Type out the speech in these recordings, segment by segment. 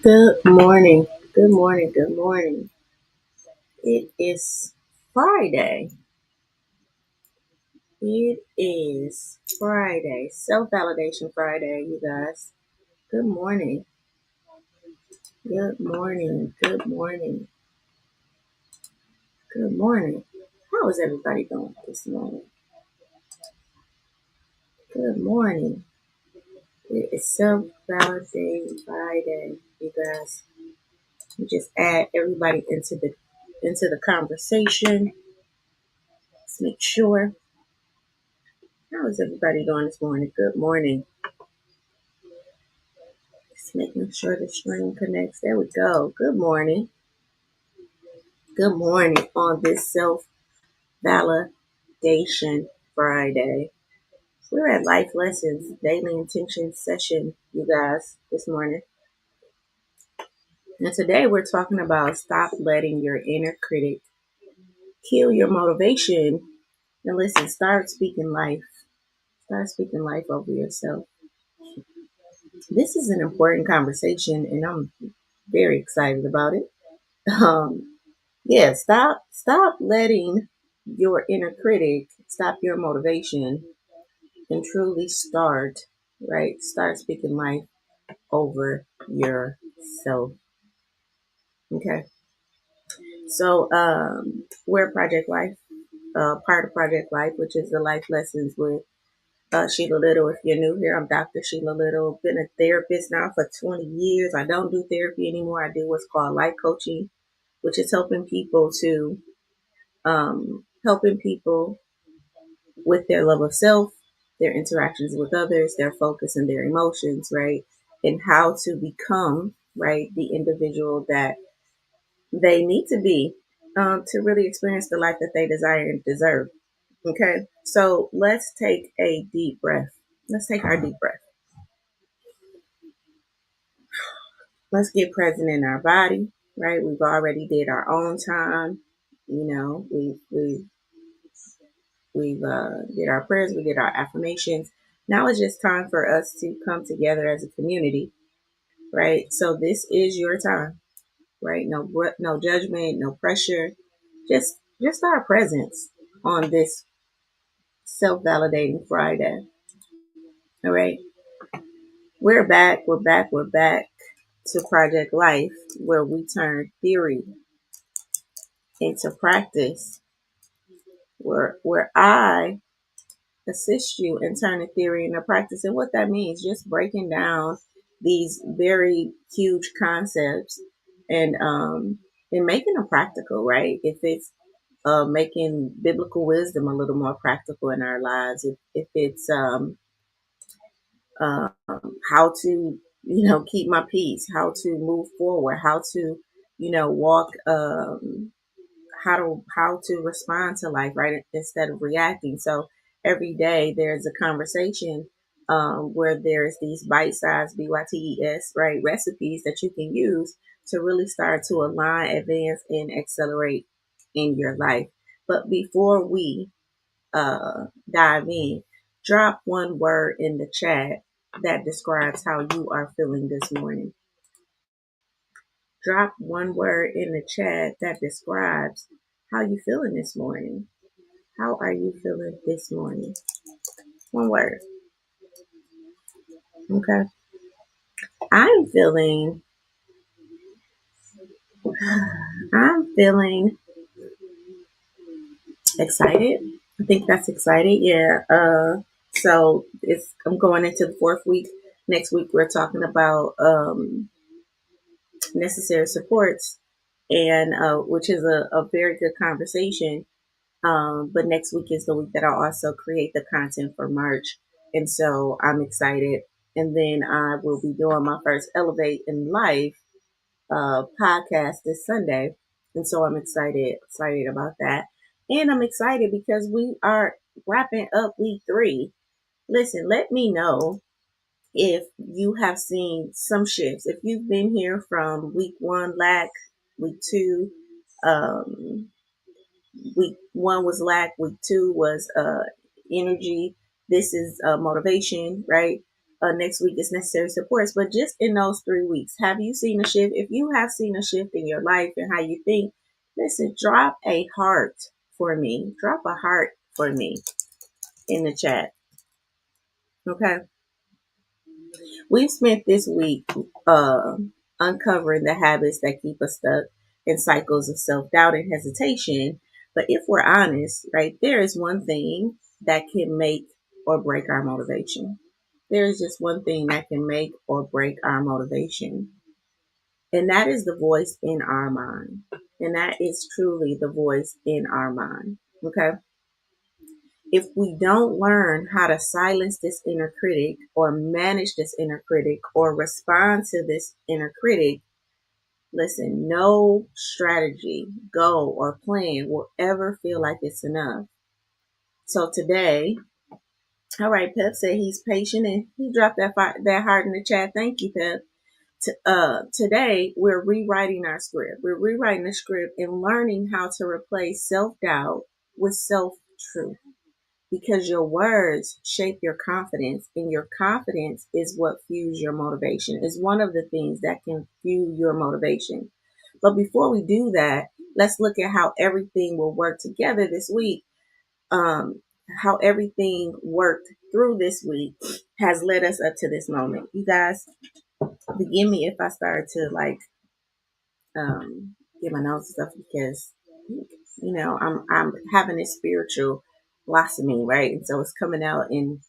Good morning. Good morning. Good morning. It is Friday. It is Friday. Self validation Friday, you guys. Good morning. Good morning. Good morning. Good morning. How is everybody doing this morning? Good morning. It is self validation Friday, you guys. We just add everybody into the conversation. Let's make sure. How is everybody doing this morning? Good morning. Just making sure the stream connects. There we go. Good morning. Good morning on this self validation Friday. We're at Life Lessons Daily Intention session, you guys, this morning. And today we're talking about stop letting your inner critic kill your motivation. And listen, start speaking life. Start speaking life over yourself. This is an important conversation, and I'm very excited about it. Um, yeah, stop letting your inner critic stop your motivation and truly start speaking life over yourself. Okay. So we're Project Life, part of Project Life, which is the life lessons with Sheila Little. If you're new here, I'm Dr. Sheila Little. Been a therapist now for 20 years. I don't do therapy anymore. I do what's called life coaching, which is helping people with their love of self, their interactions with others, their focus and their emotions, right? And how to become, right, the individual that they need to be to really experience the life that they desire and deserve. Okay. So let's take a deep breath. Let's take our deep breath. Let's get present in our body, right? We've already did our own time. You know, we've did our prayers, we did our affirmations. Now it's just time for us to come together as a community, right? So this is your time, right? No judgment, no pressure, just our presence on this self-validating Friday. All right, we're back. We're back. We're back to Project Life, where we turn theory into practice. Where I assist you in turning theory into practice. And what that means, just breaking down these very huge concepts and making them practical, right? If it's making biblical wisdom a little more practical in our lives, if it's how to, keep my peace, how to move forward, how to, walk, how to respond to life, right? Instead of reacting. So every day there's a conversation where there's these bite-sized BYTES, right, recipes that you can use to really start to align, advance, and accelerate in your life. But before we dive in, drop one word in the chat that describes how you are feeling this morning. Drop one word in the chat that describes how you feeling this morning. How are you feeling this morning? One word. Okay. I'm feeling I'm feeling excited. I think that's excited. Yeah. So I'm going into the fourth week. Next week we're talking about necessary supports, and which is a very good conversation. But next week is the week that I'll also create the content for March. And so I'm excited. And then I will be doing my first Elevate in Life podcast this Sunday. And so I'm excited about that. And I'm excited because we are wrapping up week 3. Listen, let me know if you have seen some shifts. If you've been here from week 1, lack, week 2, um, week 1 was lack, week 2 was energy. This is motivation, right? Next week is necessary supports. But just in those 3 weeks, have you seen a shift? If you have seen a shift in your life and how you think, listen, drop a heart for me. Drop a heart for me in the chat. Okay. We've spent this week uncovering the habits that keep us stuck in cycles of self-doubt and hesitation. But if we're honest, right, there is one thing that can make or break our motivation. There is just one thing that can make or break our motivation. And that is the voice in our mind. And that is truly the voice in our mind. Okay. If we don't learn how to silence this inner critic or manage this inner critic or respond to this inner critic, listen, no strategy, goal, or plan will ever feel like it's enough. So today, all right, Pep said he's patient and he dropped that heart in the chat. Thank you, Pep. Today, we're rewriting our script. We're rewriting the script and learning how to replace self-doubt with self-truth. Because your words shape your confidence, and your confidence is what fuels your motivation. It's one of the things that can fuel your motivation. But before we do that, let's look at how everything will work together this week. How everything worked through this week has led us up to this moment. You guys, forgive me if I start to get my notes and stuff because I'm having this spiritual blossoming, right? And so it's coming out in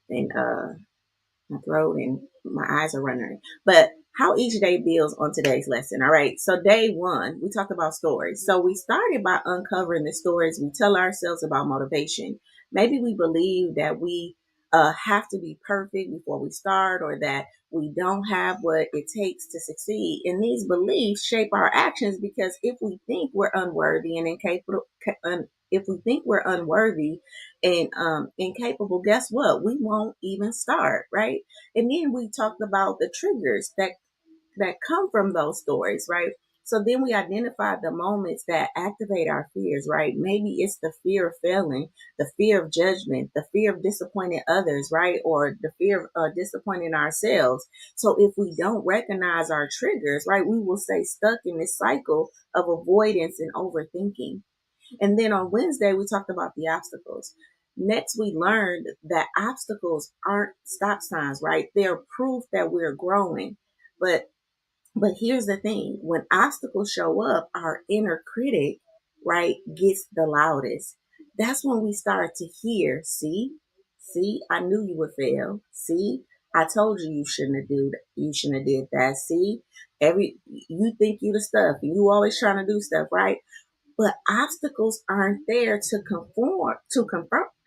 my throat and my eyes are running. But how each day builds on today's lesson. All right. So day one, we talked about stories. So we started by uncovering the stories we tell ourselves about motivation. Maybe we believe that we have to be perfect before we start, or that we don't have what it takes to succeed. And these beliefs shape our actions because if we think we're unworthy and incapable, if we think we're unworthy and incapable, guess what? We won't even start, right? And then we talked about the triggers that come from those stories, right? So then we identified the moments that activate our fears, right? Maybe it's the fear of failing, the fear of judgment, the fear of disappointing others, right? Or the fear of disappointing ourselves. So if we don't recognize our triggers, right, we will stay stuck in this cycle of avoidance and overthinking. And then on Wednesday, we talked about the obstacles. Next, we learned that obstacles aren't stop signs, right? They're proof that we're growing. But here's the thing. When obstacles show up, our inner critic, right, gets the loudest. That's when we start to hear, see, I knew you would fail. See, I told you you shouldn't have did that. See, you think you the stuff and you always trying to do stuff, right? But obstacles aren't there to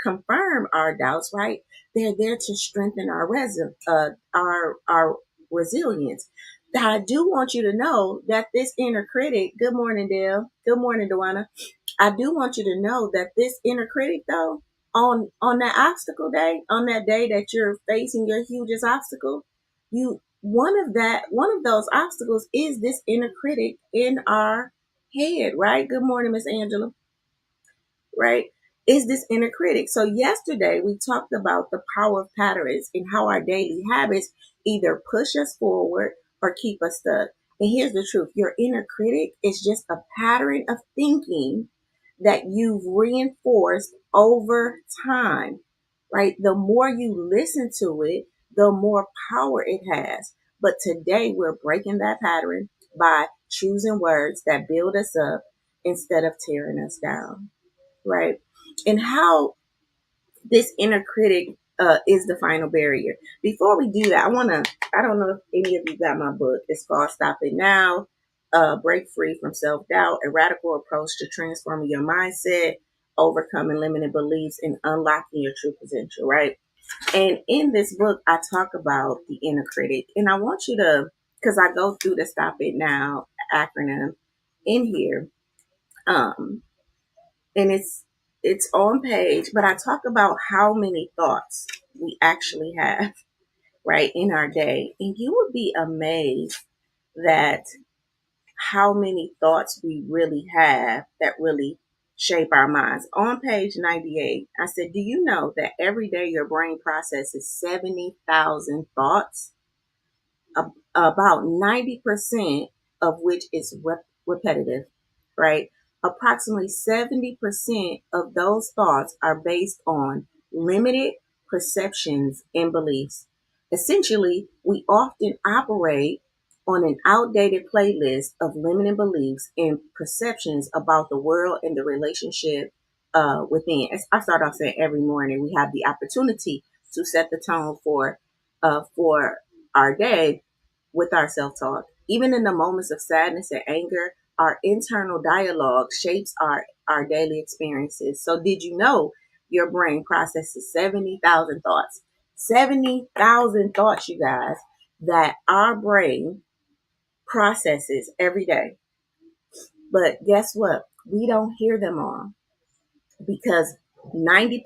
confirm our doubts, right? They're there to strengthen our resilience. Now, I do want you to know that this inner critic, good morning, Dale. Good morning, Dewana. I do want you to know that this inner critic, though, on that obstacle day, on that day that you're facing your hugest obstacle, one of those obstacles is this inner critic in our head, right? Good morning, Miss Angela, right? Is this inner critic. So yesterday we talked about the power of patterns and how our daily habits either push us forward or keep us stuck. And here's the truth. Your inner critic is just a pattern of thinking that you've reinforced over time, right? The more you listen to it, the more power it has. But today we're breaking that pattern by choosing words that build us up instead of tearing us down, right? And how this inner critic is the final barrier. Before we do that, I don't know if any of you got my book. It's called Stop It Now, Break Free from Self-Doubt, a radical approach to transforming your mindset, overcoming limited beliefs, and unlocking your true potential, right? And in this book, I talk about the inner critic. And I want you to, because I go through the Stop It Now acronym in here. And it's on page, but I talk about how many thoughts we actually have, right, in our day. And you would be amazed that how many thoughts we really have that really shape our minds. On page 98, I said, do you know that every day your brain processes 70,000 thoughts? About 90% of which is repetitive, right? Approximately 70% of those thoughts are based on limited perceptions and beliefs. Essentially, we often operate on an outdated playlist of limited beliefs and perceptions about the world and the relationship within. As I start off saying, every morning we have the opportunity to set the tone for our day with our self talk. Even in the moments of sadness and anger, our internal dialogue shapes our daily experiences. So, did you know your brain processes 70,000 thoughts? 70,000 thoughts, you guys, that our brain processes every day. But guess what? We don't hear them all because 90%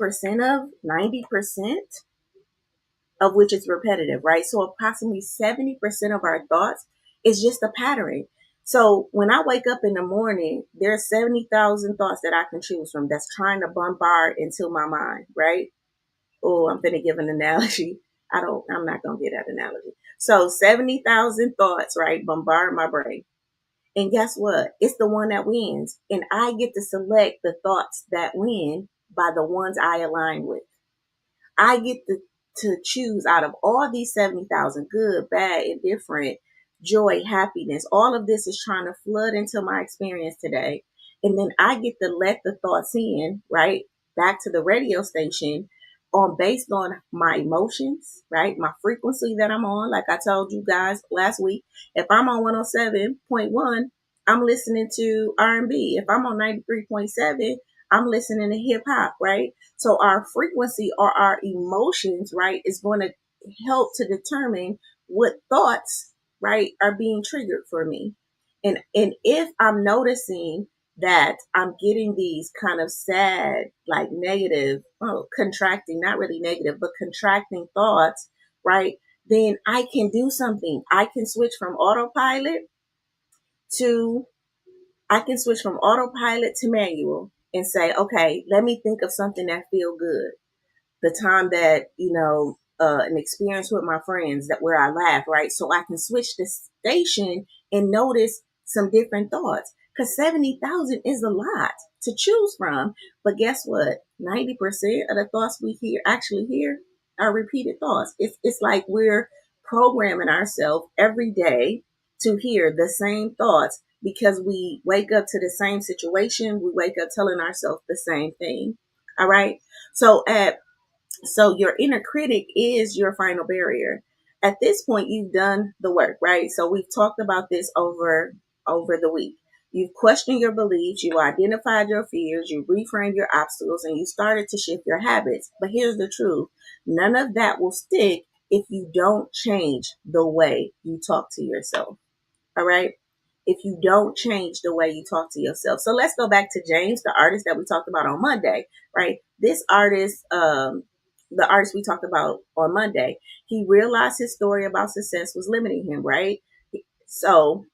of which is repetitive, right? So approximately 70% of our thoughts is just a pattern. So when I wake up in the morning, there's 70,000 thoughts that I can choose from that's trying to bombard into my mind, right? Oh, I'm going to give an analogy. I'm not going to get that analogy. So 70,000 thoughts, right? Bombard my brain. And guess what? It's the one that wins. And I get to select the thoughts that win by the ones I align with. I get to choose out of all these 70,000, good, bad, indifferent, joy, happiness. All of this is trying to flood into my experience today. And then I get to let the thoughts in, right? Back to the radio station based on my emotions, right? My frequency that I'm on. Like I told you guys last week, if I'm on 107.1, I'm listening to R&B. If I'm on 93.7, I'm listening to hip hop, right? So our frequency or our emotions, right, is going to help to determine what thoughts, right, are being triggered for me. And if I'm noticing that I'm getting these kind of sad, like negative, contracting, not really negative, but contracting thoughts, right, then I can do something. To I can switch from autopilot to manual and say, okay, let me think of something that feel good. The time that, an experience with my friends that where I laugh, right? So I can switch the station and notice some different thoughts. Because 70,000 is a lot to choose from. But guess what? 90% of the thoughts we actually hear are repeated thoughts. It's like we're programming ourselves every day to hear the same thoughts because we wake up to the same situation. We wake up telling ourselves the same thing. All right. So your inner critic is your final barrier. At this point, you've done the work, right? So we've talked about this over the week. You've questioned your beliefs, you identified your fears, you reframed your obstacles, and you started to shift your habits. But here's the truth. None of that will stick if you don't change the way you talk to yourself. All right. If you don't change the way you talk to yourself. So let's go back to James, the artist that we talked about on Monday, right? This artist, the artist we talked about on Monday, he realized his story about success was limiting him, right? So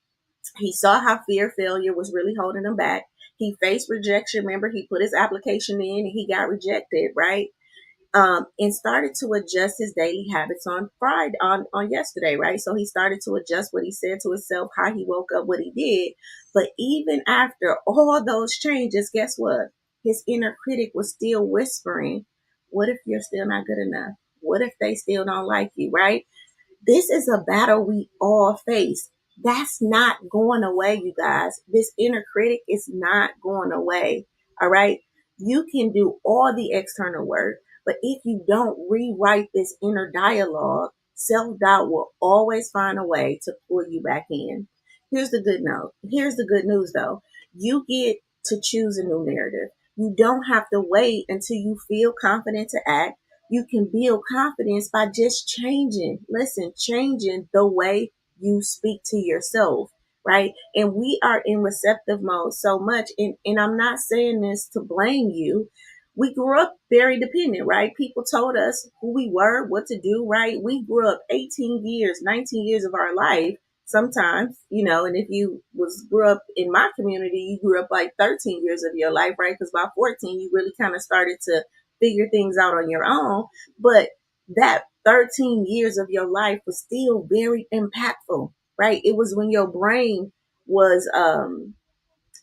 he saw how fear, failure was really holding him back. He faced rejection. Remember, he put his application in and he got rejected, right? And started to adjust his daily habits on Friday, on yesterday, right? So he started to adjust what he said to himself, how he woke up, what he did. But even after all those changes, guess what? His inner critic was still whispering, what if you're still not good enough? What if they still don't like you, right? This is a battle we all face. That's not going away, you guys. This inner critic is not going away. All right. You can do all the external work, but if you don't rewrite this inner dialogue, self doubt will always find a way to pull you back in. Here's the good note. Here's the good news though. You get to choose a new narrative. You don't have to wait until you feel confident to act. You can build confidence by just changing the way you speak to yourself, right? And we are in receptive mode so much. And I'm not saying this to blame you. We grew up very dependent, right? People told us who we were, what to do, right? We grew up 18 years, 19 years of our life sometimes, and if you grew up in my community, you grew up like 13 years of your life, right? Because by 14, you really kind of started to figure things out on your own. But that 13 years of your life was still very impactful, right? It was when your brain was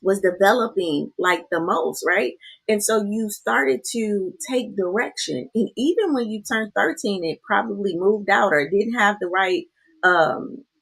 was developing like the most, right? And so you started to take direction. And even when you turned 13, it probably moved out or didn't have the right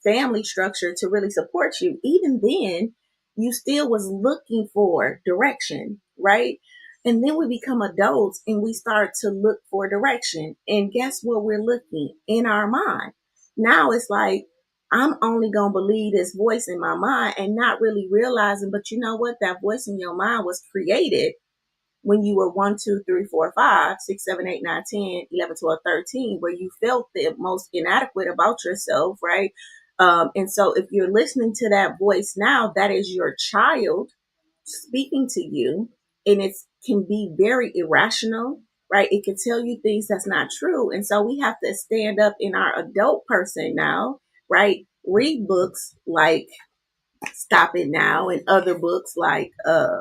family structure to really support you. Even then, you still was looking for direction, right? And then we become adults and we start to look for direction. And guess what we're looking in our mind? Now it's like, I'm only going to believe this voice in my mind and not really realizing, but you know what? That voice in your mind was created when you were 1, 2, 3, 4, 5, 6, 7, 8, 9, 10, 11, 12, 13, where you felt the most inadequate about yourself, right? And so if you're listening to that voice now, that is your child speaking to you, and it can be very irrational, right? It can tell you things that's not true. And so we have to stand up in our adult person now, right? Read books like Stop It Now and other books like uh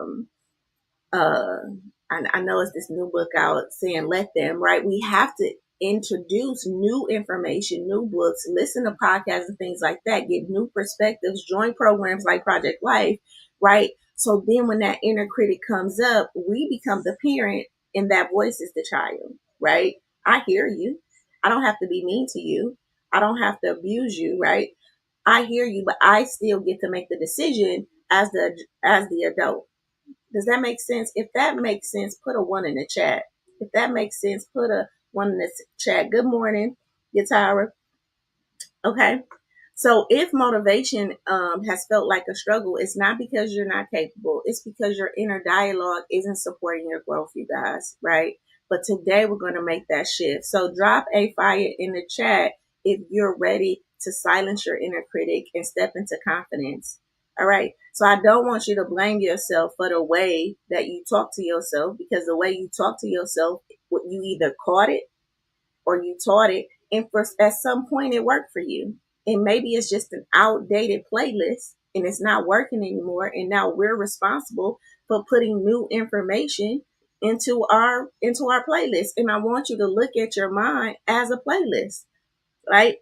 I know it's this new book out saying Let Them, right? We have to introduce new information, new books, listen to podcasts and things like that, get new perspectives, join programs like Project L.I.F.E, right? So then when that inner critic comes up, we become the parent and that voice is the child, right? I hear you. I don't have to be mean to you. I don't have to abuse you, right? I hear you, but I still get to make the decision as the adult. Does that make sense? If that makes sense, put a 1 in the chat. If that makes sense, put a 1 in the chat. Good morning, Yatara. Okay. So if motivation has felt like a struggle, it's not because you're not capable. It's because your inner dialogue isn't supporting your growth, you guys, right? But today we're going to make that shift. So drop a fire in the chat if you're ready to silence your inner critic and step into confidence. All right. So I don't want you to blame yourself for the way that you talk to yourself, because the way you talk to yourself, you either caught it or you taught it, and for at some point it worked for you. And maybe it's just an outdated playlist and it's not working anymore. And now we're responsible for putting new information into our playlist. And I want you to look at your mind as a playlist, right?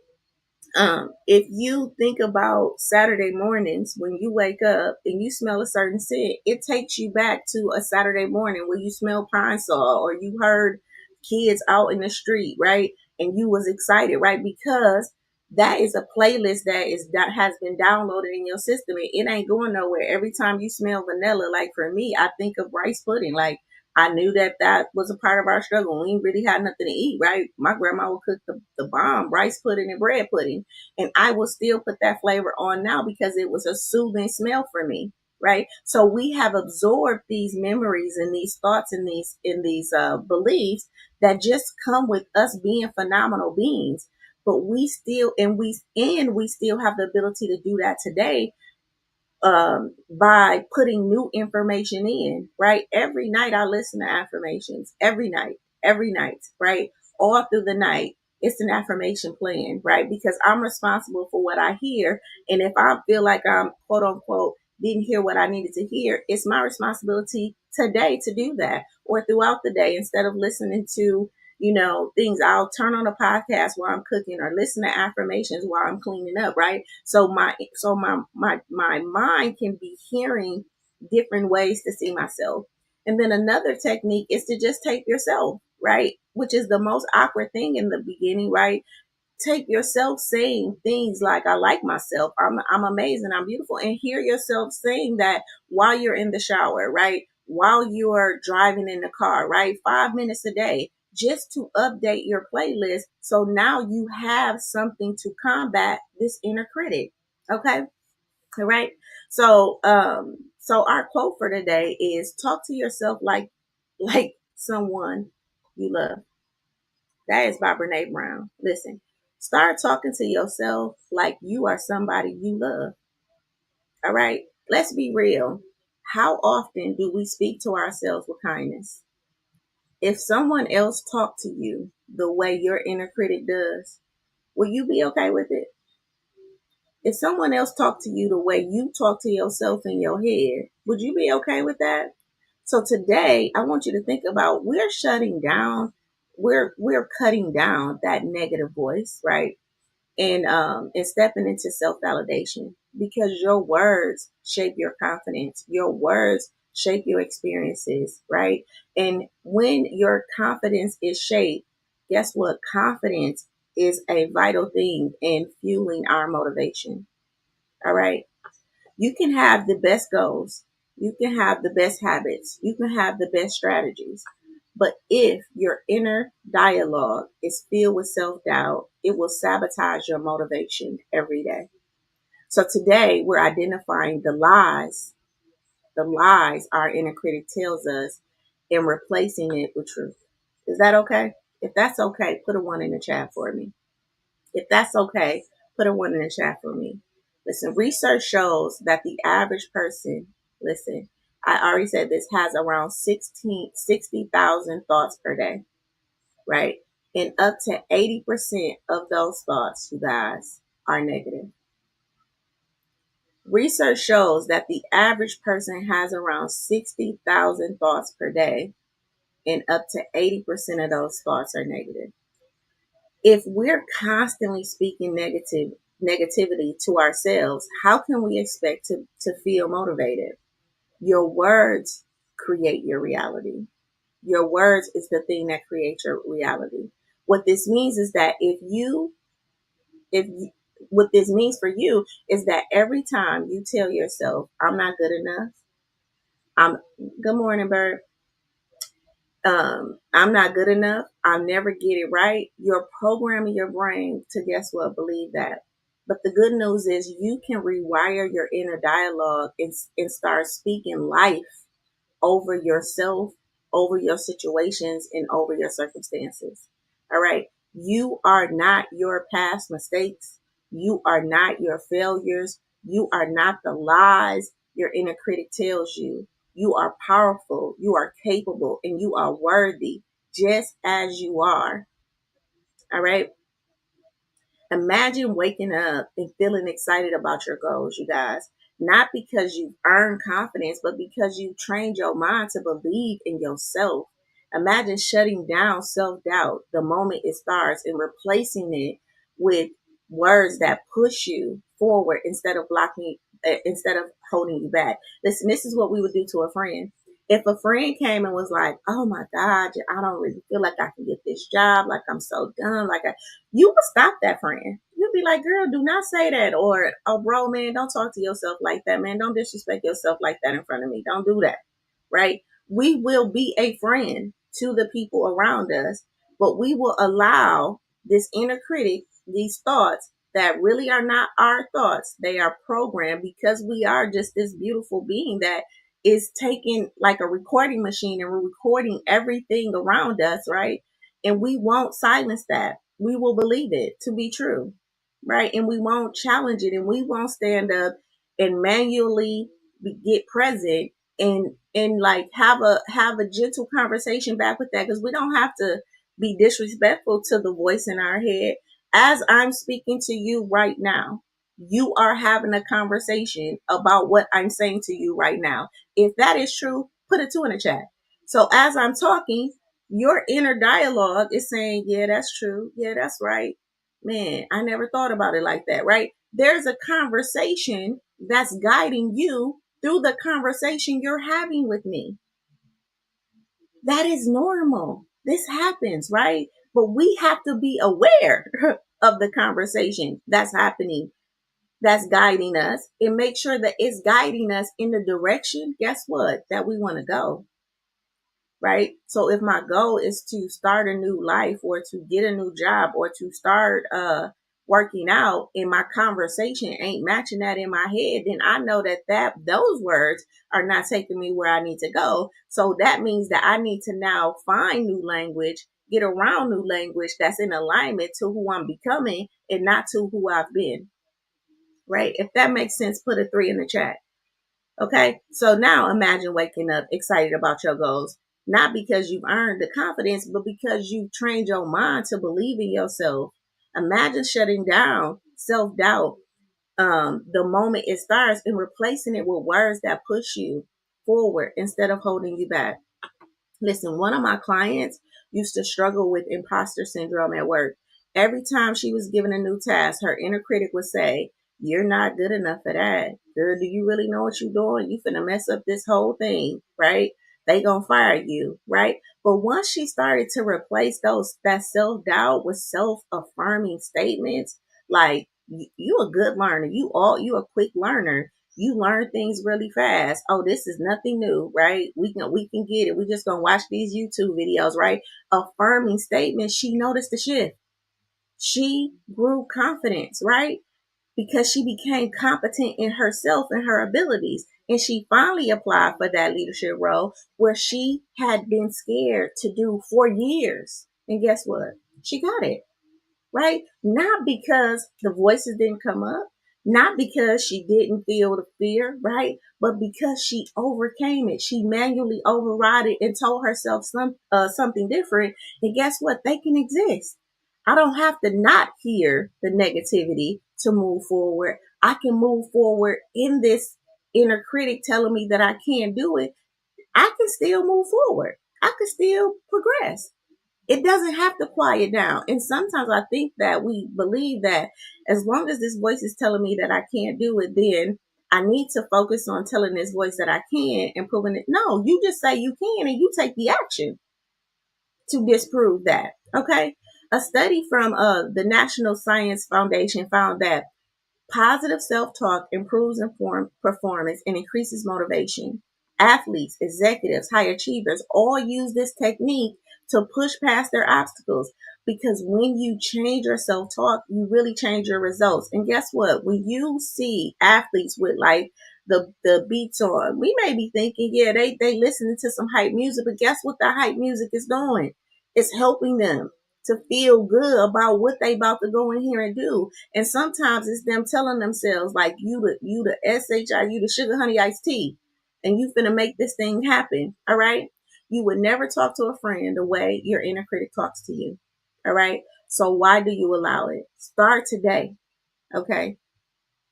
If you think about Saturday mornings when you wake up and you smell a certain scent, it takes you back to a Saturday morning where you smell pine sol or you heard kids out in the street, right? And you was excited, right? Because that is a playlist that has been downloaded in your system. And it ain't going nowhere. Every time you smell vanilla, like for me, I think of rice pudding. Like I knew that was a part of our struggle. We ain't really had nothing to eat, right? My grandma would cook the bomb rice pudding and bread pudding, and I will still put that flavor on now because it was a soothing smell for me, right? So we have absorbed these memories and these thoughts and these beliefs that just come with us being phenomenal beings. But we still have the ability to do that today, by putting new information in, right? Every night I listen to affirmations. Every night, right? All through the night, it's an affirmation plan, right? Because I'm responsible for what I hear. And if I feel like I'm quote unquote didn't hear what I needed to hear, it's my responsibility today to do that, or throughout the day. Instead of listening to things, I'll turn on a podcast while I'm cooking or listen to affirmations while I'm cleaning up, right? So my mind can be hearing different ways to see myself. And then another technique is to just tape yourself, right? Which is the most awkward thing in the beginning, right? Take yourself saying things like, I like myself, I'm amazing, I'm beautiful, and hear yourself saying that while you're in the shower, right? While you're driving in the car, right? 5 minutes a day, just to update your playlist. So now you have something to combat this inner critic. Okay. All right. So our quote for today is talk to yourself like someone you love. That is by Brene Brown. Listen, start talking to yourself like you are somebody you love. All right. Let's be real. How often do we speak to ourselves with kindness? If someone else talked to you the way your inner critic does, will you be okay with it? If someone else talked to you the way you talk to yourself in your head, would you be okay with that? So today, I want you to think about, we're shutting down, we're cutting down that negative voice, right? And stepping into self validation, because your words shape your confidence. Your words shape your experiences, right? And when your confidence is shaped, guess what? Confidence is a vital thing in fueling our motivation. All right. You can have the best goals. You can have the best habits. You can have the best strategies. But if your inner dialogue is filled with self doubt, it will sabotage your motivation every day. So today we're identifying the lies our inner critic tells us, and replacing it with truth. Is that okay? If that's okay, put a one in the chat for me. If that's okay, put a one in the chat for me. Listen, research shows that the average person, listen, I already said this, has around 60,000 thoughts per day, right? And up to 80% of those thoughts, you guys, are negative. Research shows that the average person has around 60,000 thoughts per day, and up to 80% of those thoughts are negative. If we're constantly speaking negativity to ourselves, how can we expect to feel motivated? Your words create your reality. Your words is the thing that creates your reality. What this means is that if you, what this means for you is that every time you tell yourself, I'm not good enough, I'm good morning, Bird. I'm not good enough, I'll never get it right, you're programming your brain to, guess what, believe that. But the good news is you can rewire your inner dialogue and start speaking life over yourself, over your situations, and over your circumstances. All right. You are not your past mistakes. You are not your failures. You are not the lies your inner critic tells you. You are powerful. You are capable, and you are worthy just as you are. All right. Imagine waking up and feeling excited about your goals, you guys. Not because you've earned confidence, but because you've trained your mind to believe in yourself. Imagine shutting down self doubt the moment it starts and replacing it with words that push you forward instead of holding you back. Listen, this is what we would do to a friend. If a friend came and was like, "Oh my God, I don't really feel like I can get this job. Like I'm so done. You would stop that friend. You'd be like, girl, do not say that. Or, oh, bro, man, don't talk to yourself like that, man. Don't disrespect yourself like that in front of me. Don't do that. Right? We will be a friend to the people around us, but we will allow this inner critic, these thoughts that really are not our thoughts. They are programmed because we are just this beautiful being that is taking like a recording machine, and we're recording everything around us, right? And we won't silence that. We will believe it to be true, right? And we won't challenge it, and we won't stand up and manually get present and like have a gentle conversation back with that, because we don't have to be disrespectful to the voice in our head. As I'm speaking to you right now, you are having a conversation about what I'm saying to you right now. If that is true, put a two in the chat. So as I'm talking, your inner dialogue is saying, yeah, that's true. Yeah, that's right. Man, I never thought about it like that, right? There's a conversation that's guiding you through the conversation you're having with me. That is normal. This happens, right? But we have to be aware of the conversation that's happening, that's guiding us, and make sure that it's guiding us in the direction, guess what, that we want to go. Right? So if my goal is to start a new life, or to get a new job, or to start working out, and my conversation ain't matching that in my head, then I know that those words are not taking me where I need to go. So that means that I need to now find new language, get around new language that's in alignment to who I'm becoming, and not to who I've been. Right? If that makes sense, put a 3 in the chat. Okay, so now imagine waking up excited about your goals, not because you've earned the confidence, but because you've trained your mind to believe in yourself. Imagine shutting down self doubt the moment it starts, and replacing it with words that push you forward instead of holding you back. Listen, one of my clients used to struggle with imposter syndrome at work. Every time she was given a new task, her inner critic would say, "You're not good enough for that. Girl, do you really know what you're doing? You finna mess up this whole thing, right? They gonna fire you, right?" But once she started to replace that self-doubt with self-affirming statements, like, you a good learner, you a quick learner, you learn things really fast. Oh, this is nothing new, right? We can get it. We just gonna watch these YouTube videos, right? Affirming statements. She noticed the shift. She grew confidence, right? Because she became competent in herself and her abilities. And she finally applied for that leadership role where she had been scared to do for years. And guess what? She got it, right? Not because the voices didn't come up, not because she didn't feel the fear, right? But because she overcame it. She manually overrode it and told herself something different. And guess what? They can exist. I don't have to not hear the negativity to move forward. I can move forward in this inner critic telling me that I can't do it. I can still move forward. I can still progress. It doesn't have to quiet down. And sometimes I think that we believe that as long as this voice is telling me that I can't do it, then I need to focus on telling this voice that I can and proving it. No, you just say you can and you take the action to disprove that. Okay. A study from the National Science Foundation found that positive self-talk improves performance and increases motivation. Athletes, executives, high achievers all use this technique to push past their obstacles, because when you change your self-talk, you really change your results. And guess what? When you see athletes with like the beats on, we may be thinking, yeah, they listening to some hype music, but guess what the hype music is doing? It's helping them to feel good about what they about to go in here and do. And sometimes it's them telling themselves like, you the SHI, you the sugar honey iced tea, and you finna make this thing happen. All right. You would never talk to a friend the way your inner critic talks to you. All right. So why do you allow it? Start today. Okay.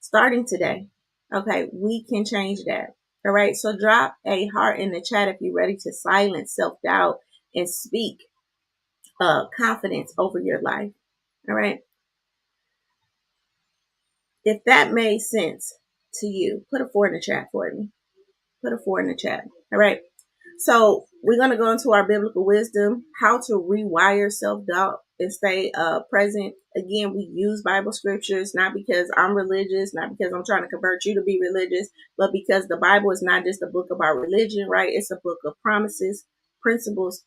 Starting today. Okay. We can change that. All right. So drop a heart in the chat if you're ready to silence self-doubt and speak confidence over your life. All right. If that made sense to you, put a 4 in the chat for me. Put a 4 in the chat. All right. So we're going to go into our biblical wisdom, how to rewire self-doubt and stay present. Again, we use Bible scriptures, not because I'm religious, not because I'm trying to convert you to be religious, but because the Bible is not just a book about religion, right? It's a book of promises, principles,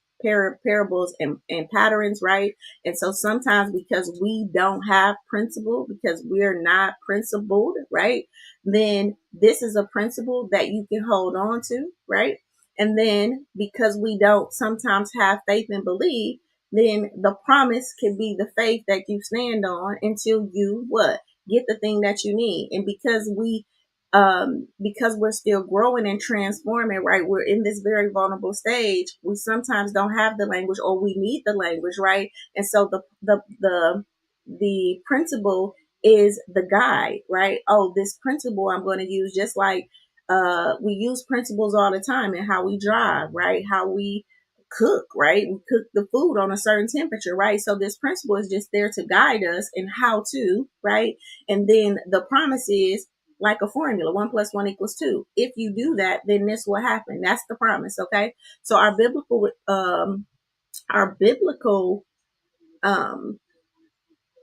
parables, and patterns, right? And so sometimes because we don't have principle, because we're not principled, right? Then this is a principle that you can hold on to, right? And then because we don't sometimes have faith and believe, then the promise can be the faith that you stand on until you what? Get the thing that you need. And because we're still growing and transforming, right? We're in this very vulnerable stage. We sometimes don't have the language, or we need the language, right? And so the principle is the guide, right? Oh, this principle I'm going to use, just like we use principles all the time in how we drive, right? How we cook, right? We cook the food on a certain temperature, right? So this principle is just there to guide us in how to, right? And then the promise is like a formula: 1 + 1 = 2. If you do that, then this will happen. That's the promise. Okay. So our biblical um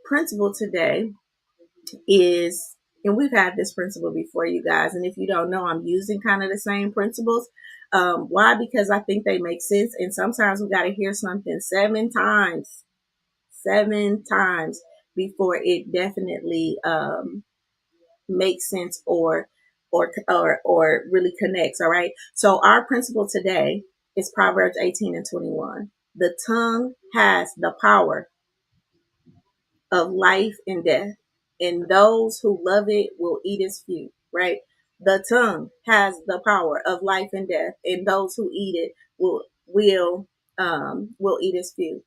principle today is, and we've had this principle before, you guys, and if you don't know, I'm using kind of the same principles. Why? Because I think they make sense, and sometimes we got to hear something 7 times before it definitely makes sense, or really connects. All right. So our principle today is Proverbs 18:21. The tongue has the power of life and death, and those who love it will eat its fruit, right? The tongue has the power of life and death, and those who eat it will eat its fruit.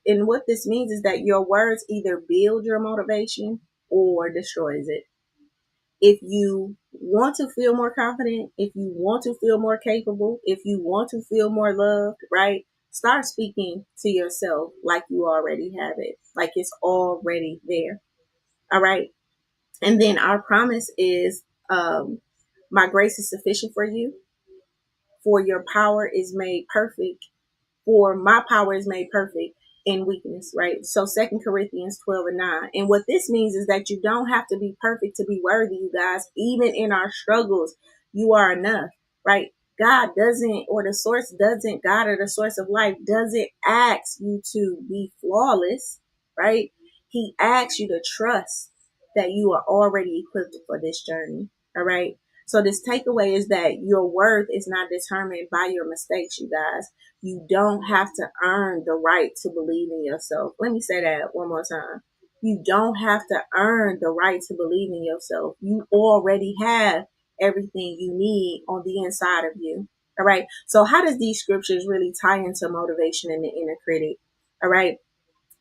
And what this means is that your words either build your motivation or destroys it. If you want to feel more confident, if you want to feel more capable, if you want to feel more loved, right? Start speaking to yourself like you already have it, like it's already there. All right. And then our promise is, my grace is sufficient for you, for your power is made perfect, for my power is made perfect in weakness, right? So 2 Corinthians 12:9. And what this means is that you don't have to be perfect to be worthy, you guys. Even in our struggles, you are enough, right? God doesn't, or the source doesn't, God or the source of life doesn't ask you to be flawless, right? He asks you to trust that you are already equipped for this journey. All right. So this takeaway is that your worth is not determined by your mistakes, you guys. You don't have to earn the right to believe in yourself. Let me say that one more time. You don't have to earn the right to believe in yourself. You already have everything you need on the inside of you. All right. So how does these scriptures really tie into motivation in the inner critic? All right.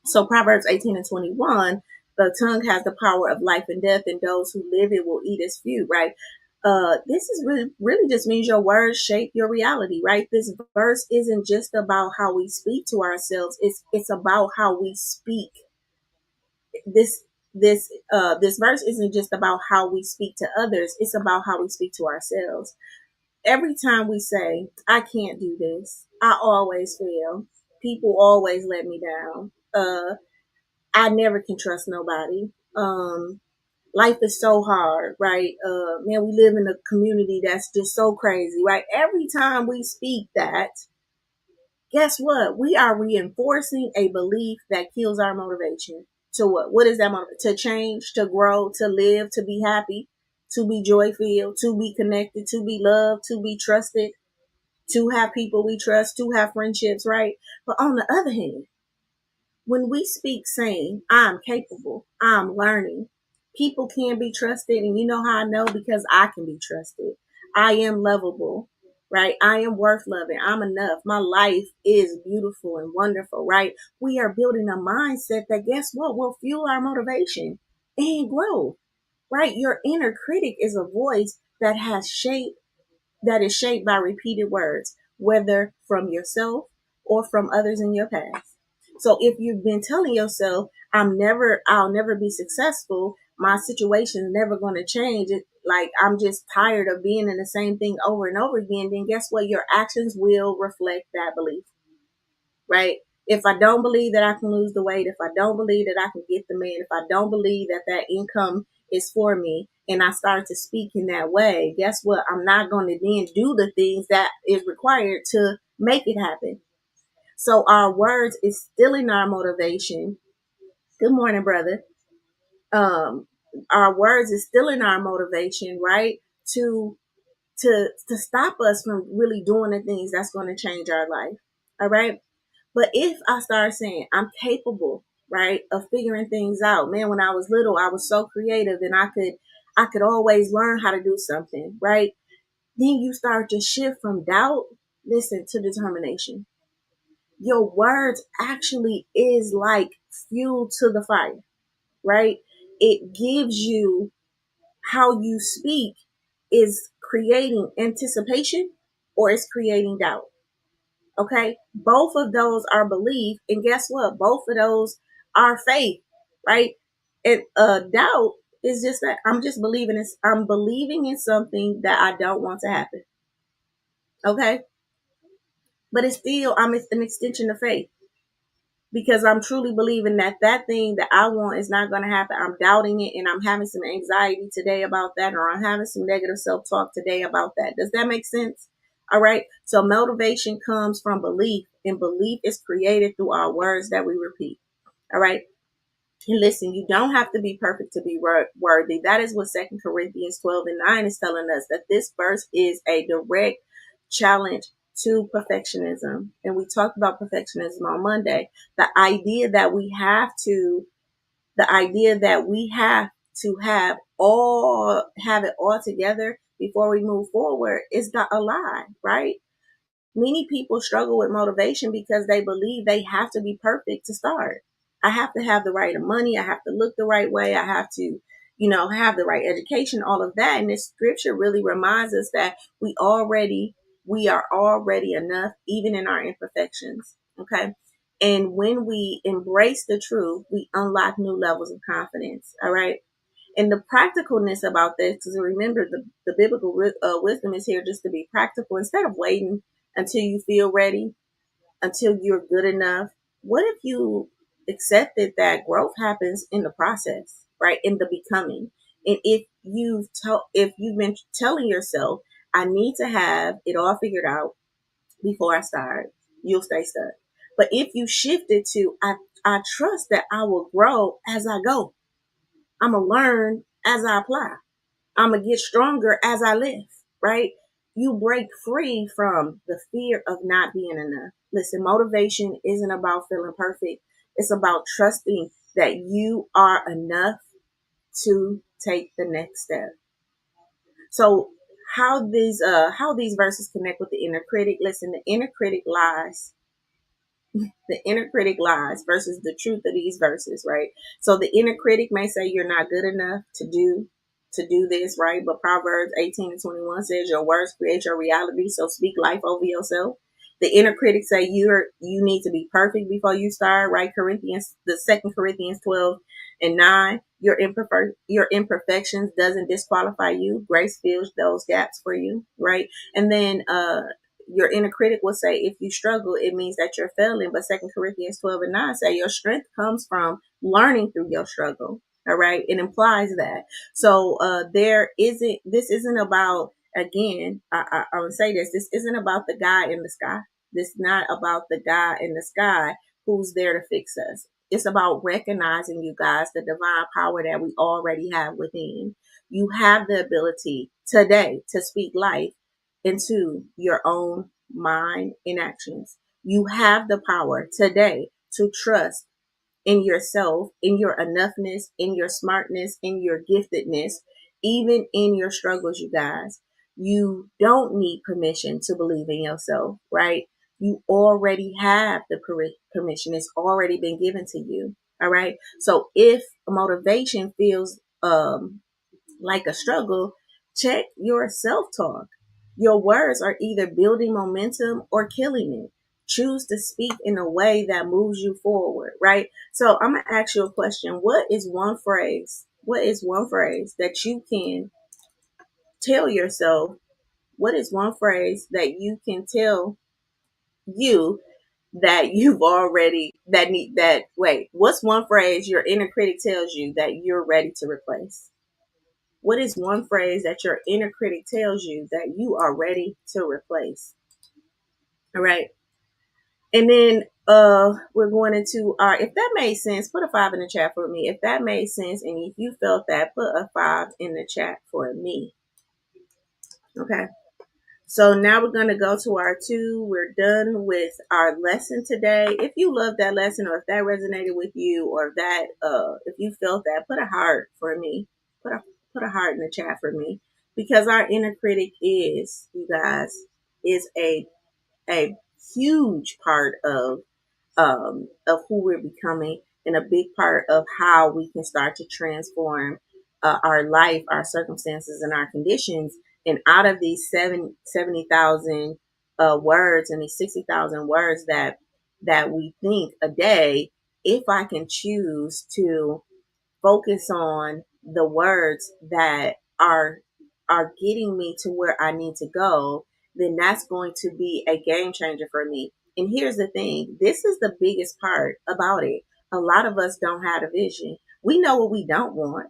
So Proverbs 18:21, the tongue has the power of life and death, and those who live it will eat its food, right? This is really just means your words shape your reality, right? This verse isn't just about how we speak to ourselves. It's about how we speak. This this verse isn't just about how we speak to others. It's about how we speak to ourselves. Every time we say, I can't do this, I always fail, people always let me down, I never can trust nobody. Life is so hard, right? Man, we live in a community that's just so crazy, right? Every time we speak that, guess what? We are reinforcing a belief that kills our motivation. To what? What is that motivation? To change, to grow, to live, to be happy, to be joy filled, to be connected, to be loved, to be trusted, to have people we trust, to have friendships, right? But on the other hand, when we speak saying, I'm capable, I'm learning, people can be trusted. And you know how I know? Because I can be trusted. I am lovable, right? I am worth loving. I'm enough. My life is beautiful and wonderful, right? We are building a mindset that, guess what, will fuel our motivation and growth, right? Your inner critic is a voice that is shaped by repeated words, whether from yourself or from others in your past. So if you've been telling yourself, I'll never be successful, my situation's never going to change, it, like I'm just tired of being in the same thing over and over again, then guess what? Your actions will reflect that belief, right? If I don't believe that I can lose the weight, if I don't believe that I can get the man, if I don't believe that that income is for me, and I start to speak in that way, guess what? I'm not going to then do the things that is required to make it happen. So our words is still in our motivation. Good morning, brother. Um, our words is still in our motivation, right? To to stop us from really doing the things that's going to change our life. All right. But if I start saying I'm capable, right, of figuring things out, man, when I was little, I was so creative and I could always learn how to do something, right? Then you start to shift from doubt, listen, to determination. Your words actually is like fuel to the fire, right? It gives you how you speak is creating anticipation or it's creating doubt. Okay. Both of those are belief. And guess what? Both of those are faith, right? And doubt is just that I'm believing in something that I don't want to happen. Okay. But it's still, I'm an extension of faith because I'm truly believing that that thing that I want is not going to happen. I'm doubting it and I'm having some anxiety today about that, or I'm having some negative self-talk today about that. Does that make sense? All right. So motivation comes from belief, and belief is created through our words that we repeat. All right. And listen, you don't have to be perfect to be worthy. That is what 2 Corinthians 12:9 is telling us, that this verse is a direct challenge to perfectionism. And we talked about perfectionism on Monday. The idea that we have to, the idea that we have to have it all together before we move forward is a lie, right? Many people struggle with motivation because they believe they have to be perfect to start. I have to have the right money. I have to look the right way. I have to, have the right education, all of that. And this scripture really reminds us that we are already enough, even in our imperfections. Okay. And when we embrace the truth, we unlock new levels of confidence. All right. And the practicalness about this, because remember, the biblical wisdom is here just to be practical. Instead of waiting until you feel ready, until you're good enough, what if you accepted that growth happens in the process, right? In the becoming. And if you've been telling yourself, I need to have it all figured out before I start, you'll stay stuck. But if you shift it to, I trust that I will grow as I go. I'm going to learn as I apply. I'm going to get stronger as I live, right? You break free from the fear of not being enough. Listen, motivation isn't about feeling perfect. It's about trusting that you are enough to take the next step. So how these verses connect with the inner critic? Listen, the inner critic lies versus the truth of these verses, right? So the inner critic may say you're not good enough to do this, right? But Proverbs 18:21 says your words create your reality, so speak life over yourself. The inner critic say you need to be perfect before you start, right? The Second Corinthians 12:9. Your imperfections doesn't disqualify you. Grace fills those gaps for you, right? And then your inner critic will say, if you struggle, it means that you're failing. But Second Corinthians 12:9 say your strength comes from learning through your struggle. All right. It implies that. So this isn't about, again, I would say this isn't about the guy in the sky. This is not about the guy in the sky who's there to fix us. It's about recognizing, you guys, the divine power that we already have within. You have the ability today to speak life into your own mind and actions. You have the power today to trust in yourself, in your enoughness, in your smartness, in your giftedness, even in your struggles, you guys. You don't need permission to believe in yourself, right? You already have the permission. It's already been given to you. All right. So if motivation feels like a struggle, check your self talk. Your words are either building momentum or killing it. Choose to speak in a way that moves you forward, right? So I'm going to ask you a question. What is one phrase? What is one phrase that you can tell yourself? What is one phrase that you can tell you that you've already, what's one phrase your inner critic tells you that you're ready to replace? What is one phrase that your inner critic tells you that you are ready to replace? All right. And then we're going into our, if that made sense, put a 5 in the chat for me. If that made sense and if you felt that, put a 5 in the chat for me. Okay. So now we're going to go to our 2. We're done with our lesson today. If you loved that lesson, or if that resonated with you, or if you felt that, put a heart for me. Put a heart in the chat for me, because our inner critic is, you guys, is a huge part of who we're becoming, and a big part of how we can start to transform our life, our circumstances, and our conditions. And out of these 70,000 words and these 60,000 words that we think a day, if I can choose to focus on the words that are getting me to where I need to go, then that's going to be a game changer for me. And here's the thing, this is the biggest part about it. A lot of us don't have a vision. We know what we don't want.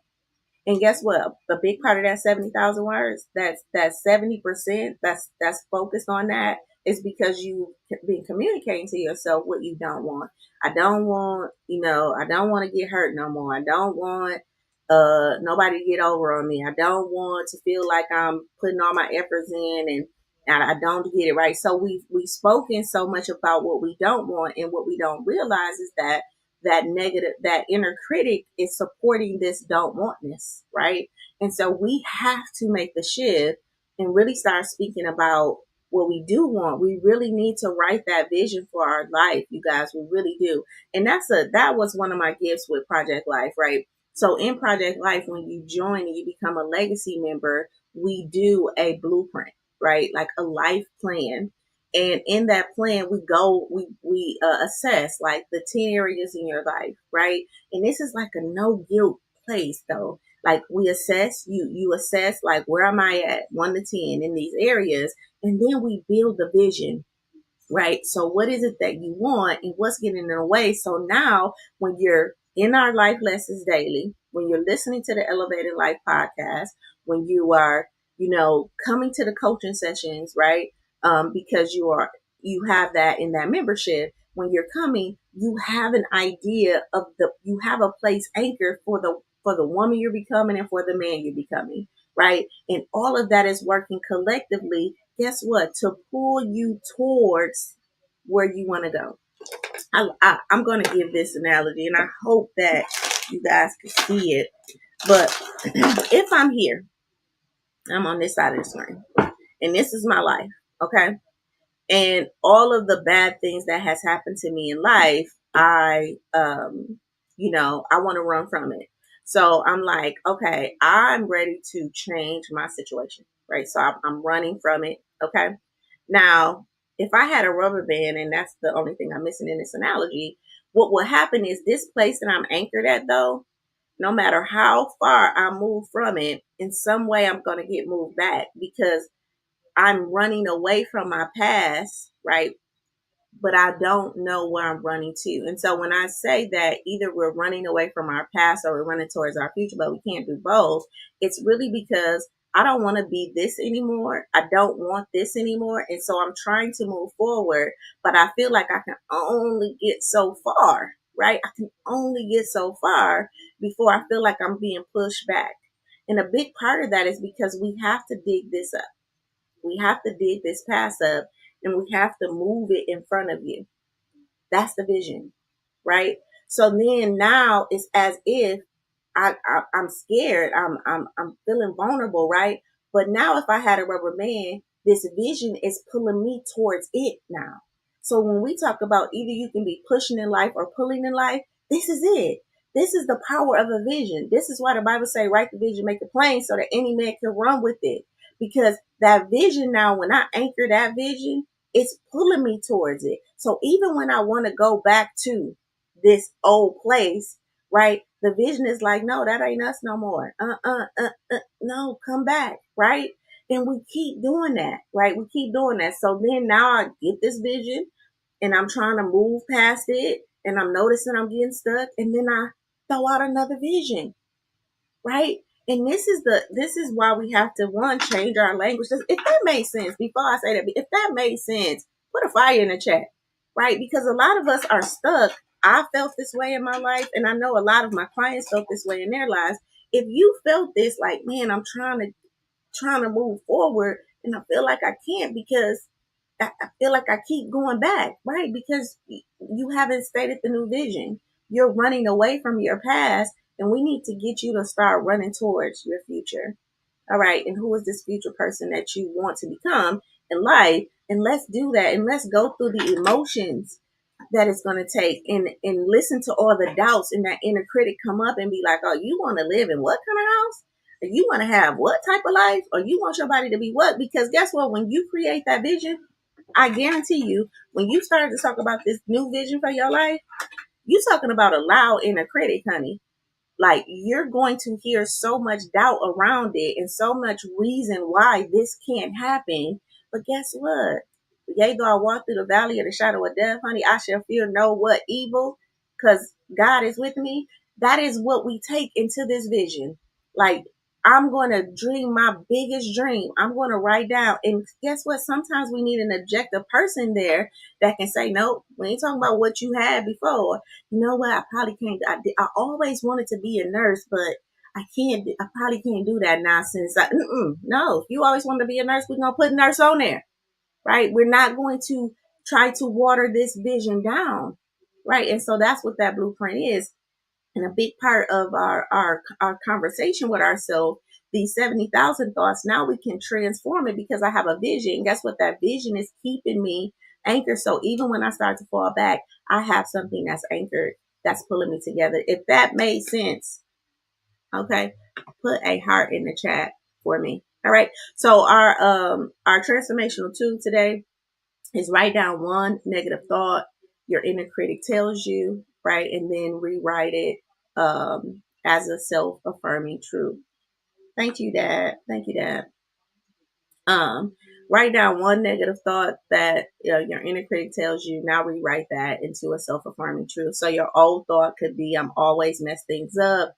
And guess what? A big part of that 70,000 words, that's 70%, that's focused on that, is because you've been communicating to yourself what you don't want. I don't want, I don't want to get hurt no more. I don't want nobody to get over on me. I don't want to feel like I'm putting all my efforts in and I don't get it right. So we've spoken so much about what we don't want, and what we don't realize is that negative, that inner critic is supporting this don't wantness, right? And so we have to make the shift and really start speaking about what we do want. We really need to write that vision for our life, you guys. We really do. And that was one of my gifts with Project L.I.F.E, right? So in Project Life, when you join and you become a legacy member, we do a blueprint, right? Like a life plan. And in that plan, we assess like the 10 areas in your life, right? And this is like a no guilt place though. Like we assess, you assess like where am I at 1 to 10 in these areas, and then we build the vision, right? So what is it that you want and what's getting in the way? So now when you're in our life lessons daily, when you're listening to the Elevated Life podcast, when you are, coming to the coaching sessions, right? Because you have that in that membership. When you're coming, you have an idea of you have a place anchored for the woman you're becoming and for the man you're becoming, right? And all of that is working collectively, guess what? To pull you towards where you want to go. I'm going to give this analogy, and I hope that you guys can see it. But if I'm here, I'm on this side of the screen, and this is my life, okay? And all of the bad things that has happened to me in life, I want to run from it. So I'm like, okay, I'm ready to change my situation, right? So I'm running from it. Okay. Now, if I had a rubber band, and that's the only thing I'm missing in this analogy, what will happen is this place that I'm anchored at, though, no matter how far I move from it, in some way I'm going to get moved back because I'm running away from my past, right? But I don't know where I'm running to. And so when I say that either we're running away from our past or we're running towards our future, but we can't do both, it's really because I don't want to be this anymore. I don't want this anymore. And so I'm trying to move forward, but I feel like I can only get so far, right? I can only get so far before I feel like I'm being pushed back. And a big part of that is because we have to dig this up. We have to dig this past up, and we have to move it in front of you. That's the vision, right? So then now it's as if I'm scared. I'm feeling vulnerable, right? But now if I had a rubber band, this vision is pulling me towards it now. So when we talk about either you can be pushing in life or pulling in life, this is it. This is the power of a vision. This is why the Bible say, write the vision, make it plain so that any man can run with it. Because that vision now, when I anchor that vision, it's pulling me towards it. So even when I want to go back to this old place, right? The vision is like, no, that ain't us no more. No, come back, right? And we keep doing that, right? We keep doing that. So then now I get this vision and I'm trying to move past it and I'm noticing I'm getting stuck, and then I throw out another vision, right? And this is why we have to change our language. If that made sense, before I say that, if that made sense, put a fire in the chat, right? Because a lot of us are stuck. I felt this way in my life, and I know a lot of my clients felt this way in their lives. If you felt this, like, man, I'm trying to move forward, and I feel like I can't because I feel like I keep going back, right? Because you haven't stated the new vision. You're running away from your past, and we need to get you to start running towards your future. All right. And who is this future person that you want to become in life? And let's do that. And let's go through the emotions that it's going to take, and listen to all the doubts and that inner critic come up and be like, oh, you want to live in what kind of house? Or you want to have what type of life? Or you want your body to be what? Because guess what? When you create that vision, I guarantee you, when you start to talk about this new vision for your life, you're talking about a loud inner critic, honey. Like, you're going to hear so much doubt around it and so much reason why this can't happen. But guess what? Yea, though I walk through the valley of the shadow of death, honey, I shall fear no what evil, because God is with me. That is what we take into this vision. Like, I'm going to dream my biggest dream. I'm going to write down. And guess what? Sometimes we need an objective person there that can say, no, we ain't talking about what you had before. You know what? I probably can't. I always wanted to be a nurse, but I can't. I probably can't do that now since no. If you always wanted to be a nurse, we're going to put nurse on there, right? We're not going to try to water this vision down, right? And so that's what that blueprint is. And a big part of our conversation with ourselves, these 70,000 thoughts, now we can transform it because I have a vision. Guess what? That vision is keeping me anchored. So even when I start to fall back, I have something that's anchored, that's pulling me together. If that made sense, Okay. Put a heart in the chat for me. All right. So our transformational tool today is write down one negative thought your inner critic tells you, right? And then rewrite it as a self-affirming truth. Thank you, Dad. Thank you, Dad. Um, Write down one negative thought that your inner critic tells you. Now rewrite that into a self-affirming truth. So your old thought could be, I'm always mess things up.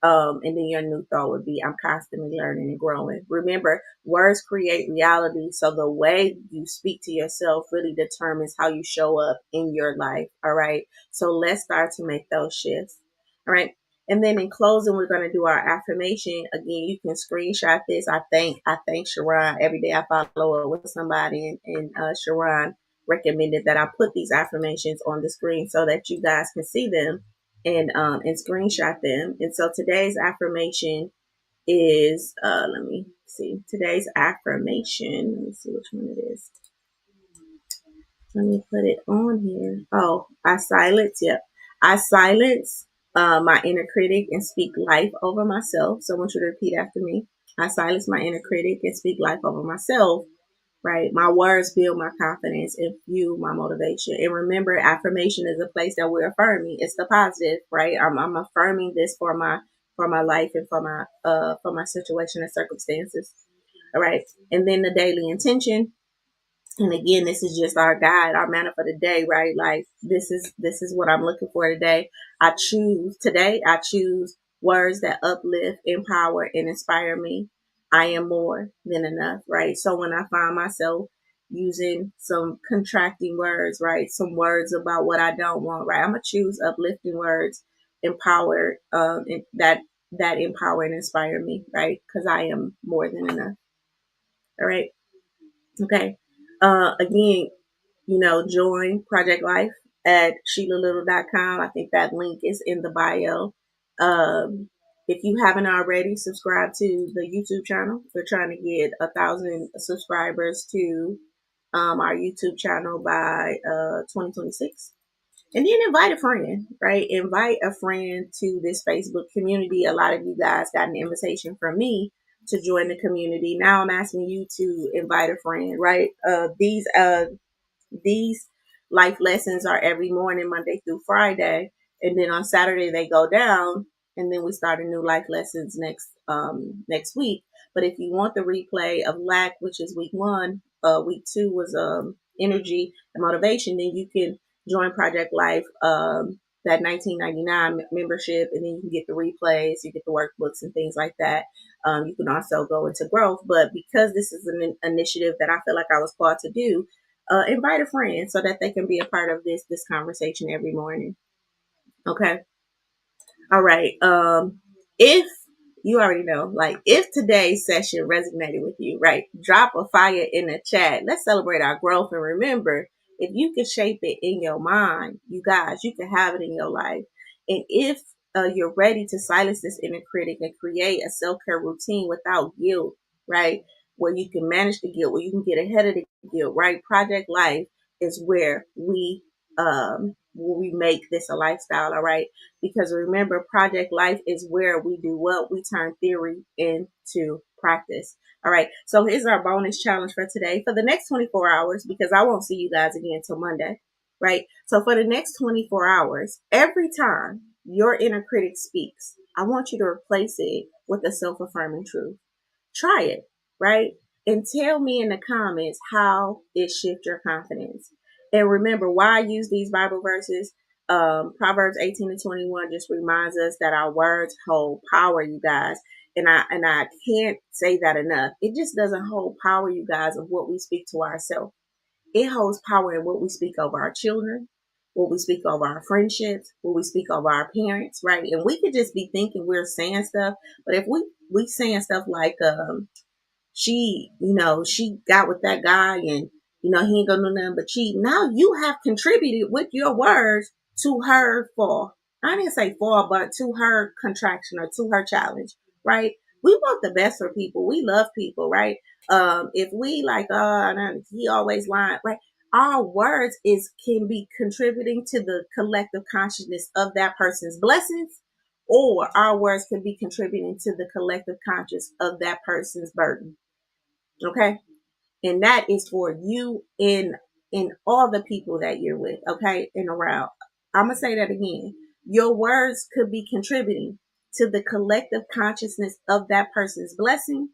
And then your new thought would be, I'm constantly learning and growing. Remember, words create reality. So the way you speak to yourself really determines how you show up in your life. All right. So let's start to make those shifts. All right. And then in closing, we're going to do our affirmation. Again, you can screenshot this. I thank Sharon every day. I follow up with somebody, and Sharon recommended that I put these affirmations on the screen so that you guys can see them and screenshot them. And so today's affirmation is let me see. Today's affirmation. Let me see which one it is. Let me put it on here. Oh, I silence. Yep. I silence my inner critic and speak life over myself. So I want you to repeat after me. I silence my inner critic and speak life over myself. Right. My words build my confidence and fuel my motivation. And remember, affirmation is a place that we're affirming. It's the positive, right? I'm affirming this for my life and for my situation and circumstances. All right. And then the daily intention. And again, this is just our guide, our manna for the day, right? Like this is what I'm looking for today. I choose words that uplift, empower, and inspire me. I am more than enough, right? So when I find myself using some contracting words, right? Some words about what I don't want, right? I'm gonna choose uplifting words, empower, and that empower and inspire me, right? Because I am more than enough. All right. Okay. Again, join Project L.I.F.E at SheilaLittle.com. I think that link is in the bio. If you haven't already, subscribe to the YouTube channel. We're trying to get 1,000 subscribers to our YouTube channel by 2026. And then invite a friend, right? Invite a friend to this Facebook community. A lot of you guys got an invitation from me to join the community. Now I'm asking you to invite a friend, right? These life lessons are every morning, Monday through Friday. And then on Saturday they go down, and then we start a new life lessons next week. But if you want the replay of LAC, which is week 1, week 2 was energy and motivation, then you can join Project L.I.F.E, that 1999 membership, and then you can get the replays, you get the workbooks and things like that. You can also go into growth. But because this is an initiative that I feel like I was called to do, invite a friend so that they can be a part of this conversation every morning. Okay. All right. If you already know, like if today's session resonated with you, right, drop a fire in the chat. Let's celebrate our growth. And remember, if you can shape it in your mind, you guys, you can have it in your life. And if you're ready to silence this inner critic and create a self-care routine without guilt, right, where you can manage the guilt, where you can get ahead of the guilt, right? Project L.I.F.E is where we make this a lifestyle. All right. Because remember, Project L.I.F.E is where we do what? We turn theory into practice. All right. So here's our bonus challenge for today for the next 24 hours, because I won't see you guys again until Monday. Right. So for the next 24 hours, every time your inner critic speaks, I want you to replace it with a self-affirming truth. Try it. Right. And tell me in the comments how it shifts your confidence. And remember, why I use these Bible verses. Proverbs 18:21 just reminds us that our words hold power, you guys. And I can't say that enough. It just doesn't hold power, you guys, of what we speak to ourselves. It holds power in what we speak over our children, what we speak over our friendships, what we speak over our parents, right? And we could just be thinking we're saying stuff, but if we saying stuff like she got with that guy, and he ain't gonna do nothing but cheat. Now you have contributed with your words to her fall. I didn't say fall, but to her contraction or to her challenge, right? We want the best for people. We love people, right? If we like, he always lying, right? Our words can be contributing to the collective consciousness of that person's blessings or our words could be contributing to the collective conscious of that person's burden. Okay. And that is for you in all the people that you're with, okay, and around. I'm gonna say that again. Your words could be contributing to the collective consciousness of that person's blessing,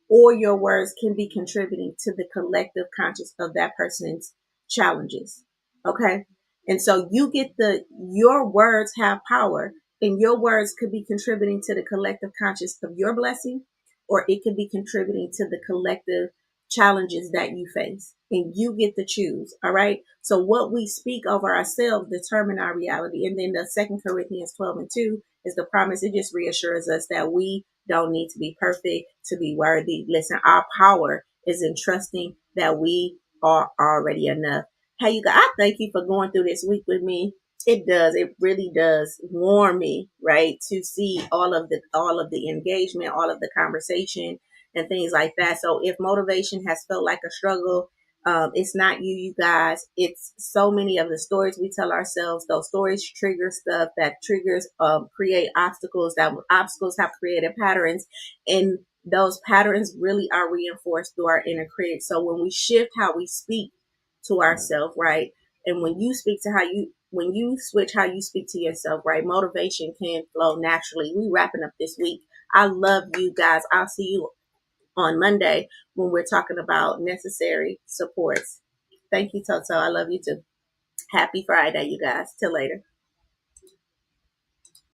or your words can be contributing to the collective conscious of that person's challenges. Okay. And so you get your words have power, and your words could be contributing to the collective conscious of your blessing, or it could be contributing to the collective challenges that you face, and you get to choose. All right. So what we speak over ourselves determine our reality. And then the 2 Corinthians 12:2 is the promise. It just reassures us that we don't need to be perfect to be worthy. Listen, our power is in trusting that we are already enough. Hey, you guys, I thank you for going through this week with me. It really does warm me, right? To see all of the engagement, all of the conversation and things like that. So if motivation has felt like a struggle, it's not you, you guys. It's so many of the stories we tell ourselves. Those stories trigger stuff that triggers, create obstacles. That obstacles have created patterns, and those patterns really are reinforced through our inner critic. So when we shift how we speak to ourselves, right, and when you switch how you speak to yourself, right, motivation can flow naturally. We wrapping up this week. I love you guys. I'll see you on Monday when we're talking about necessary supports. Thank you, Toto. I love you too. Happy Friday, you guys. Till later.